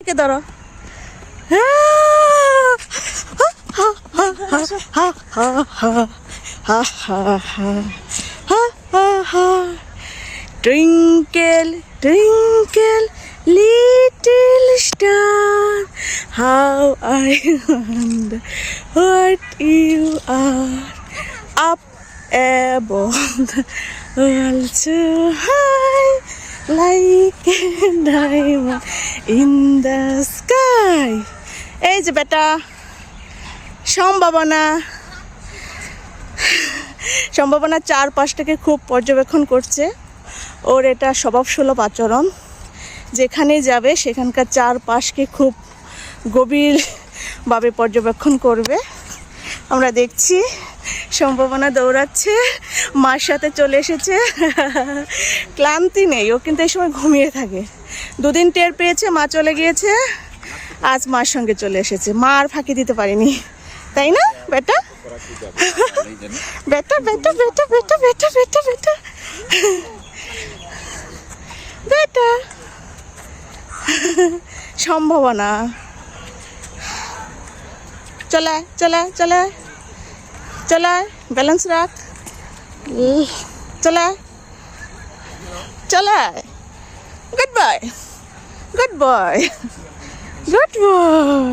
মাকে ধরো। Twinkle, twinkle, little star, how I wonder what you are. Up above the world so high, like a diamond in the sky. এই যে বেটা সম্ভাবনা চারপাশটাকে খুব পর্যবেক্ষণ করছে। ওর এটা স্বভাবসুলভ আচরণ, যেখানেই যাবে সেখানকার চারপাশকে খুব গভীরভাবে পর্যবেক্ষণ করবে। আমরা দেখছি সম্ভাবনা দৌড়াচ্ছে, মার সাথে চলে এসেছে। ক্লান্তি নেই, ও কিন্তু এই সময় ঘুমিয়ে থাকে। দুদিন টের পেয়েছে মা চলে গিয়েছে, আজ মার সঙ্গে চলে এসেছে। মা আর ফাঁকি দিতে পারিনি, তাই না বেটা? বেটা বেটা বেটা বেটা বেটা বেটা বেটা বেটা সম্ভাবনা চলে চলে চলে চলে, ব্যালেন্স রাখ, চলে চলে। Good boy, good boy, good boy.